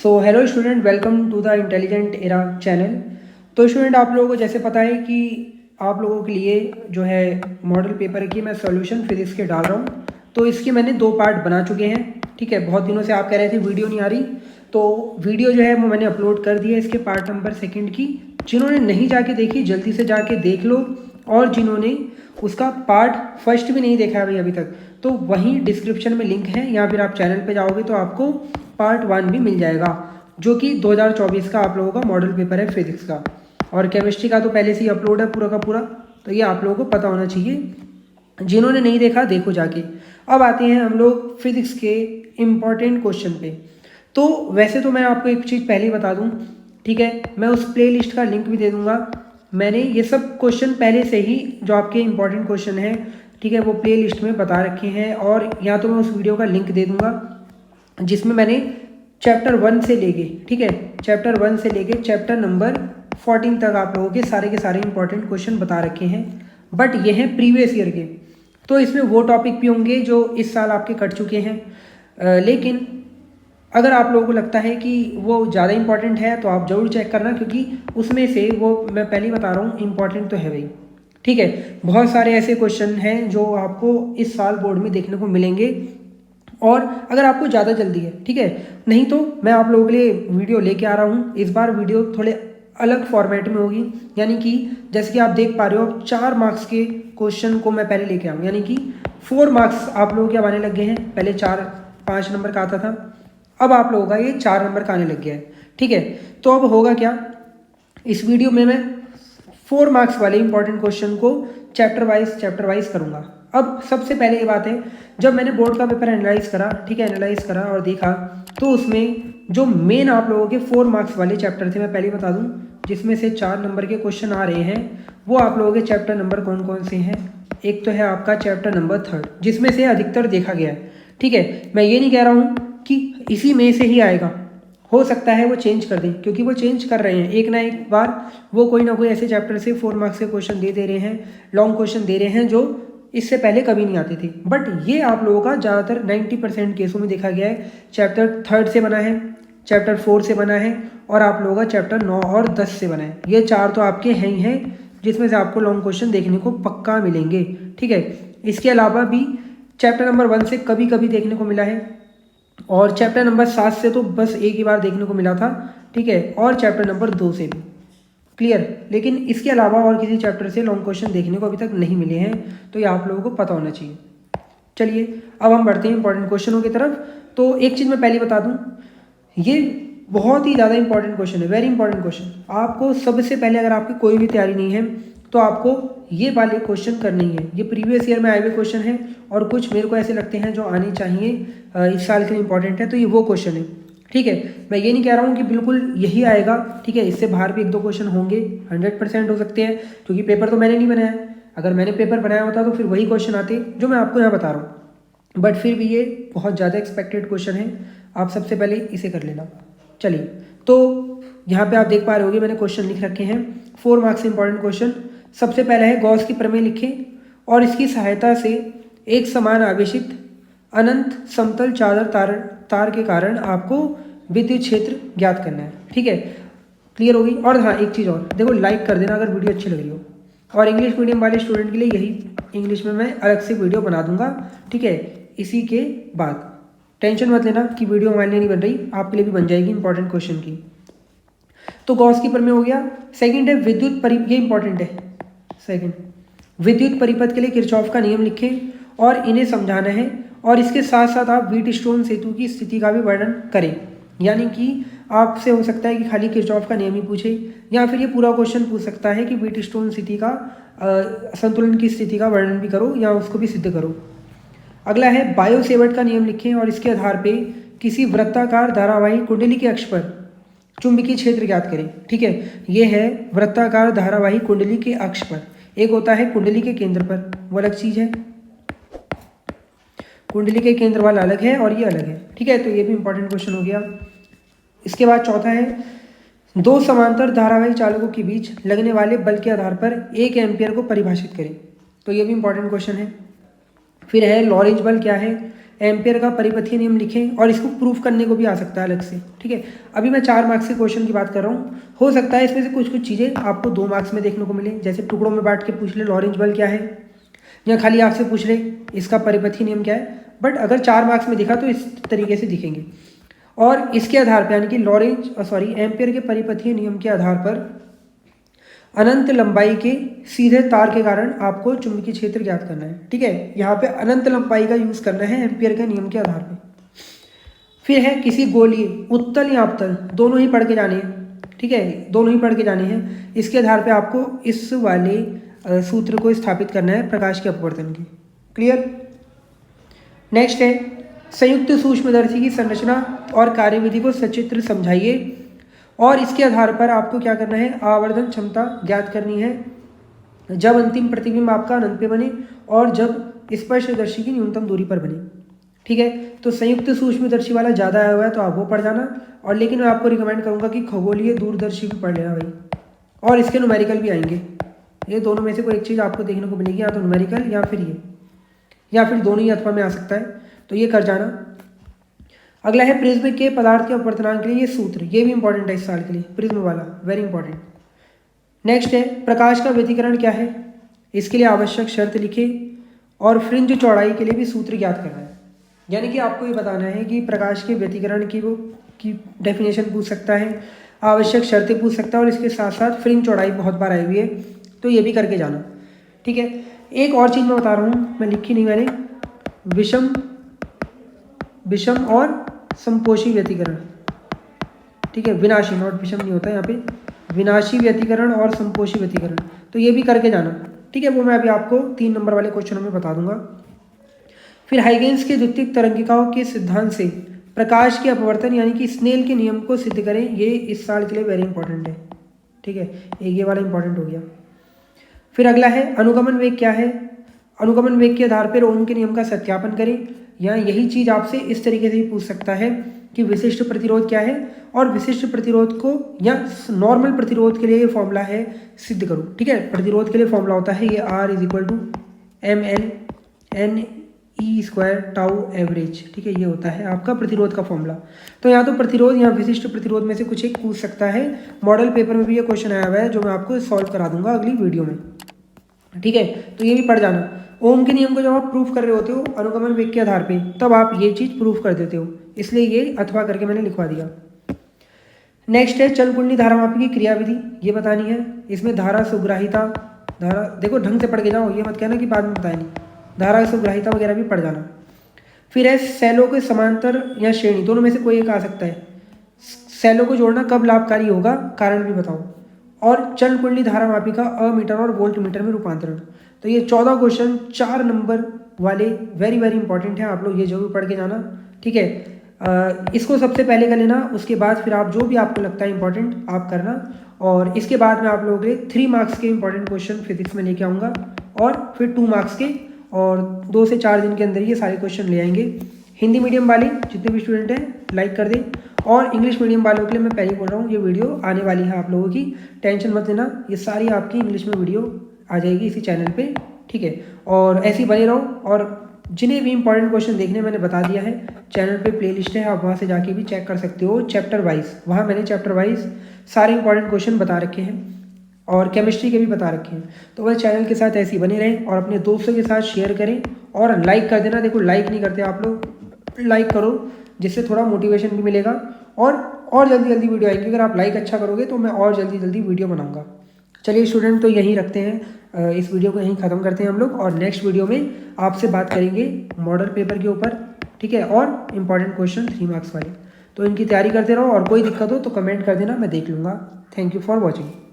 So hello student, welcome to the intelligent era channel. तो student, आप लोगों को जैसे पता है कि आप लोगों के लिए जो है मॉडल पेपर की मैं सॉल्यूशन फिजिक्स के डाल रहा हूँ। तो इसके मैंने 2 पार्ट बना चुके हैं। ठीक है, बहुत दिनों से आप कह रहे थे वीडियो नहीं आ रही, तो वीडियो जो है वो मैंने अपलोड कर दी है इसके पार्ट नंबर 2 की। जिन्होंने नहीं जाके देखी जल्दी से जाके देख लो, और जिन्होंने उसका पार्ट फर्स्ट भी नहीं देखा है भाई अभी तक, तो वहीं डिस्क्रिप्शन में लिंक है, या फिर आप चैनल पे जाओगे तो आपको पार्ट 1 भी मिल जाएगा, जो कि 2024 का आप लोगों का मॉडल पेपर है फिजिक्स का। और केमिस्ट्री का तो पहले से ही अपलोड है पूरा का पूरा, तो ये आप लोगों को पता होना चाहिए। जिन्होंने नहीं देखा देखो जाके। अब आते हैं हम लोग फिजिक्स के इम्पॉर्टेंट क्वेश्चन पे। तो वैसे तो मैं आपको एक चीज़ पहले ही बता दूं, ठीक है, मैं उस प्ले लिस्ट का लिंक भी दे दूंगा। मैंने ये सब क्वेश्चन पहले से ही जो आपके इंपॉर्टेंट क्वेश्चन हैं, ठीक है, वो प्ले लिस्ट में बता रखे हैं, और या तो मैं उस वीडियो का लिंक दे दूंगा जिसमें मैंने चैप्टर 1 से लेके, ठीक है, चैप्टर 1 से लेके चैप्टर नंबर 14 तक आप लोगों के सारे इंपॉर्टेंट क्वेश्चन बता रखे हैं। बट ये हैं प्रीवियस ईयर के, तो इसमें वो टॉपिक भी होंगे जो इस साल आपके कट चुके हैं। लेकिन अगर आप लोगों को लगता है कि वो ज़्यादा इंपॉर्टेंट है तो आप ज़रूर चेक करना, क्योंकि उसमें से वो मैं पहले ही बता रहा हूँ इंपॉर्टेंट तो है भाई। ठीक है, बहुत सारे ऐसे क्वेश्चन हैं जो आपको इस साल बोर्ड में देखने को मिलेंगे, और अगर आपको ज़्यादा जल्दी है, ठीक है, नहीं तो मैं आप लोगों के लिए वीडियो लेके आ रहा हूँ। इस बार वीडियो थोड़े अलग फॉर्मेट में होगी, यानी कि जैसे कि आप देख पा रहे हो 4 मार्क्स के क्वेश्चन को मैं पहले लेके आऊँ, यानी कि 4 मार्क्स आप लोगों के अब आने लग गए हैं। पहले 4-5 नंबर का आता था, अब आप लोगों का ये 4 नंबर का आने लग गया है। ठीक है, तो अब होगा क्या, इस वीडियो में मैं 4 मार्क्स वाले इंपॉर्टेंट क्वेश्चन को चैप्टर वाइज करूँगा। अब सबसे पहले ये बात है, जब मैंने बोर्ड का पेपर एनालाइज करा, ठीक है, एनालाइज करा और देखा, तो उसमें जो मेन आप लोगों के 4 मार्क्स वाले चैप्टर थे, मैं पहले बता दूं, जिसमें से 4 नंबर के क्वेश्चन आ रहे हैं, वो आप लोगों के चैप्टर नंबर कौन कौन से हैं। एक तो है आपका चैप्टर नंबर 3, जिसमें से अधिकतर देखा गया है। ठीक है, मैं ये नहीं कह रहा हूँ कि इसी में से ही आएगा, हो सकता है वो चेंज कर दें, क्योंकि वो चेंज कर रहे हैं एक ना एक बार। वो कोई ना कोई ऐसे चैप्टर से 4 मार्क्स के क्वेश्चन दे रहे हैं, लॉन्ग क्वेश्चन दे रहे हैं, जो इससे पहले कभी नहीं आते थे। बट ये आप लोगों का ज़्यादातर 90% केसों में देखा गया है चैप्टर 3 से बना है, चैप्टर 4 से बना है, और आप लोगों का चैप्टर 9 और 10 से बना है। ये 4 तो आपके हैं ही हैं, जिसमें से आपको लॉन्ग क्वेश्चन देखने को पक्का मिलेंगे। ठीक है, इसके अलावा भी चैप्टर नंबर 1 से कभी कभी देखने को मिला है, और चैप्टर नंबर 7 से तो बस एक ही बार देखने को मिला था। ठीक है, और चैप्टर नंबर 2 से भी। क्लियर, लेकिन इसके अलावा और किसी चैप्टर से लॉन्ग क्वेश्चन देखने को अभी तक नहीं मिले हैं, तो ये आप लोगों को पता होना चाहिए। चलिए अब हम बढ़ते हैं इंपॉर्टेंट क्वेश्चनों की तरफ। तो एक चीज़ मैं पहले बता दूं, ये बहुत ही ज़्यादा इंपॉर्टेंट क्वेश्चन है, वेरी इंपॉर्टेंट क्वेश्चन। आपको सबसे पहले, अगर आपकी कोई भी तैयारी नहीं है, तो आपको ये वाले क्वेश्चन करने ही है। ये प्रीवियस ईयर में आए हुए क्वेश्चन है, और कुछ मेरे को ऐसे लगते हैं जो आने चाहिए इस साल के लिए इंपॉर्टेंट है, तो ये वो क्वेश्चन है। ठीक है, मैं ये नहीं कह रहा हूँ कि बिल्कुल यही आएगा, ठीक है, इससे बाहर भी 1-2 क्वेश्चन होंगे, 100% हो सकते हैं, क्योंकि पेपर तो मैंने नहीं बनाया। अगर मैंने पेपर बनाया होता तो फिर वही क्वेश्चन आते जो मैं आपको यहाँ बता रहा हूँ। बट फिर भी ये बहुत ज़्यादा एक्सपेक्टेड क्वेश्चन है, आप सबसे पहले इसे कर लेना। चलिए, तो यहाँ पे आप देख पा रहे होगे मैंने क्वेश्चन लिख रखे हैं, 4 मार्क्स इंपॉर्टेंट क्वेश्चन। सबसे पहला है, गॉस की प्रमेय लिखें और इसकी सहायता से एक समान आवेशित अनंत समतल चादर तार के कारण आपको विद्युत क्षेत्र ज्ञात करना है। ठीक है, क्लियर होगी। और हाँ, एक चीज़ और, देखो लाइक कर देना अगर वीडियो अच्छी लग रही हो, और इंग्लिश मीडियम वाले स्टूडेंट के लिए यही इंग्लिश में मैं अलग से वीडियो बना दूंगा। ठीक है, इसी के बाद टेंशन मत लेना कि वीडियो हमारे लिए नहीं बन रही, आपके लिए भी बन जाएगी इंपॉर्टेंट क्वेश्चन की। तो गॉस की प्रमेय हो गया। सेकंड है विद्युत ये इंपॉर्टेंट है। सेकंड, विद्युत परिपथ के लिए किरचॉफ का नियम लिखें और इन्हें समझाना है, और इसके साथ साथ आप व्हीटस्टोन सेतु की स्थिति का भी वर्णन करें। यानी कि आपसे हो सकता है कि खाली किरचॉफ का नियम ही पूछे, या फिर ये पूरा क्वेश्चन पूछ सकता है कि व्हीटस्टोन स्थिति का संतुलन की स्थिति का वर्णन भी करो, या उसको भी सिद्ध करो। अगला है बायो सेवर्ट का नियम लिखें और इसके आधार पे किसी वृत्ताकार धारावाही कुंडली के अक्ष पर चुंबकीय क्षेत्र ज्ञात करें। ठीक है, ये है वृत्ताकार धारावाही कुंडली के अक्ष पर। एक होता है कुंडली के केंद्र पर, वो अलग चीज है, कुंडली के केंद्र वाला अलग है और ये अलग है। ठीक है, तो ये भी इंपॉर्टेंट क्वेश्चन हो गया। इसके बाद चौथा है, 2 समांतर धारावाही चालकों के बीच लगने वाले बल के आधार पर 1 एम्पियर को परिभाषित करें। तो ये भी इंपॉर्टेंट क्वेश्चन है। फिर है लॉरेंज बल क्या है, एम्पियर का परिपथीय नियम लिखें, और इसको प्रूफ करने को भी आ सकता है अलग से, ठीक है। अभी मैं 4 मार्क्स के क्वेश्चन की बात कर रहा हूँ, हो सकता है इसमें से कुछ कुछ चीज़ें आपको 2 मार्क्स में देखने को मिले, जैसे टुकड़ों में बांट के पूछ ले लॉरेंज बल क्या है, या खाली आपसे पूछ ले इसका परिपथीय नियम क्या है। बट अगर 4 मार्क्स में दिखा तो इस तरीके से दिखेंगे, और इसके आधार पर यानी कि एम्पियर के परिपथीय नियम के आधार पर अनंत लंबाई के सीधे तार के कारण आपको चुंबकीय क्षेत्र ज्ञात करना है, ठीक है। यहाँ पे अनंत लंबाई का यूज करना है एम्पियर के नियम के आधार पे। फिर है किसी गोलीय उत्तल या अवतल, दोनों ही पढ़ के जाने हैं, ठीक है, दोनों ही पढ़ के जाने हैं। इसके आधार पे आपको इस वाले सूत्र को स्थापित करना है प्रकाश के अपवर्तन की। क्लियर। नेक्स्ट है संयुक्त सूक्ष्मदर्शी की संरचना और कार्यविधि को सचित्र समझाइए, और इसके आधार पर आपको क्या करना है, आवर्धन क्षमता ज्ञात करनी है जब अंतिम प्रतिबिंब आपका अनंत पे बने और जब स्पर्शदर्शी की न्यूनतम दूरी पर बने, ठीक है। तो संयुक्त सूक्ष्मदर्शी वाला ज़्यादा आया हुआ है तो आप वो पढ़ जाना, और लेकिन मैं आपको रिकमेंड करूँगा कि खगोलीय दूरदर्शी भी पढ़ लेना भाई, और इसके न्यूमेरिकल भी आएंगे। ये दोनों में से कोई एक चीज़ आपको देखने को मिलेगी, या तो न्यूमेरिकल या फिर ये, या फिर दोनों ही अथवा में आ सकता है, तो ये कर जाना। अगला है प्रिज्म के पदार्थ के अपवर्तनांक के लिए ये सूत्र, ये भी इंपॉर्टेंट है इस साल के लिए, प्रिज्म वाला वेरी इंपॉर्टेंट। नेक्स्ट है प्रकाश का व्यतिकरण क्या है, इसके लिए आवश्यक शर्त लिखे, और फ्रिंज चौड़ाई के लिए भी सूत्र ज्ञात करना है। यानी कि आपको ये बताना है कि प्रकाश के व्यतिकरण की डेफिनेशन पूछ सकता है, आवश्यक शर्तें पूछ सकता है, और इसके साथ साथ फ्रिंज चौड़ाई बहुत बार आई हुई है, तो ये भी करके जाना, ठीक है। एक और चीज़ मैं बता रहा हूँ, मैं लिखी नहीं मैंने, विषम और संपोषी व्यतिकरण, ठीक है, विनाशी, नॉट विषम नहीं होता यहाँ पे, विनाशी व्यतिकरण और संपोषी व्यतिकरण, तो ये भी करके जाना, ठीक है। वो मैं अभी आपको 3 नंबर वाले क्वेश्चनों में बता दूंगा। फिर हाइगेंस के द्वितीयक तरंगिकाओं के सिद्धांत से प्रकाश के अपवर्तन यानी कि स्नेल के नियम को सिद्ध करें, ये इस साल के लिए वेरी इंपॉर्टेंट है, ठीक है, एक ये वाला इंपॉर्टेंट हो गया। फिर अगला है अनुगमन वेग क्या है, अनुगमन वेग के आधार पर ओम के नियम का सत्यापन करें, या यही चीज़ आपसे इस तरीके से भी पूछ सकता है कि विशिष्ट प्रतिरोध क्या है, और विशिष्ट प्रतिरोध को या नॉर्मल प्रतिरोध के लिए ये फॉर्मूला है सिद्ध करो, ठीक है। प्रतिरोध के लिए फॉर्मूला होता है ये R = ml/n/e² टाउ एवरेज, ठीक है, ये होता है आपका प्रतिरोध का फॉर्मूला। तो यहाँ तो प्रतिरोध या विशिष्ट प्रतिरोध में से कुछ एक पूछ सकता है, मॉडल पेपर में भी ये क्वेश्चन आया हुआ है जो मैं आपको सॉल्व करा दूंगा अगली वीडियो में, ठीक है। तो ये भी पढ़ जाना। ओम के नियम को जब आप प्रूफ कर रहे होते हो अनुगमन वेग के आधार पे, तब आप ये चीज़ प्रूफ कर देते हो, इसलिए ये अथवा करके मैंने लिखवा दिया। नेक्स्ट है चल कुंडली धारामापी की क्रियाविधि, ये बतानी है। इसमें धारा सुग्राहिता, धारा देखो ढंग से पढ़ के जाओ, ये मत कहना कि बाद में बताया नहीं, धारा सुग्राहिता वगैरह भी पढ़ जाना। फिर है सैलों के समांतर या श्रेणी, दोनों में से कोई एक आ सकता है। सैलों को जोड़ना कब लाभकारी होगा, कारण भी बताओ। और चल कुंडली धारामापी का अमीटर और वोल्ट मीटर में रूपांतरण। तो ये 14 क्वेश्चन 4 नंबर वाले वेरी वेरी इंपॉर्टेंट हैं, आप लोग ये जरूर पढ़ के जाना, ठीक है। इसको सबसे पहले कर लेना, उसके बाद फिर आप जो भी आपको लगता है इंपॉर्टेंट आप करना, और इसके बाद मैं आप लोगों के 3 मार्क्स के इंपॉर्टेंट क्वेश्चन फिजिक्स में लेके आऊँगा, और फिर 2 मार्क्स के, और 2 से 4 दिन के अंदर ये सारे क्वेश्चन ले आएंगे। हिंदी मीडियम वाले जितने भी स्टूडेंट हैं लाइक कर दें, और इंग्लिश मीडियम वालों के लिए मैं पहले बोल रहा हूँ ये वीडियो आने वाली है आप लोगों की, टेंशन मत लेना, ये सारी आपकी इंग्लिश में वीडियो आ जाएगी इसी चैनल पे, ठीक है। और ऐसे ही बने रहो, और जिन्हें भी इंपॉर्टेंट क्वेश्चन देखने मैंने बता दिया है, चैनल पे प्लेलिस्ट है, आप वहाँ से जाके भी चेक कर सकते हो चैप्टर वाइज, वहाँ मैंने चैप्टर वाइज सारे इंपॉर्टेंट क्वेश्चन बता रखे हैं, और केमिस्ट्री के भी बता रखे हैं। तो वह चैनल के साथ ऐसे ही बने रहें, और अपने दोस्तों के साथ शेयर करें, और लाइक कर देना। देखो लाइक नहीं करते आप लोग, लाइक करो, जिससे थोड़ा मोटिवेशन भी मिलेगा, और जल्दी जल्दी वीडियो आएगी। अगर आप लाइक अच्छा करोगे तो मैं और जल्दी जल्दी वीडियो बनाऊंगा। चलिए स्टूडेंट, तो यहीं रखते हैं, इस वीडियो को यहीं ख़त्म करते हैं हम लोग, और नेक्स्ट वीडियो में आपसे बात करेंगे मॉडल पेपर के ऊपर, ठीक है, और इम्पॉर्टेंट क्वेश्चन 3 मार्क्स वाले। तो इनकी तैयारी करते रहो, और कोई दिक्कत हो तो कमेंट कर देना, मैं देख लूँगा। Thank you for watching.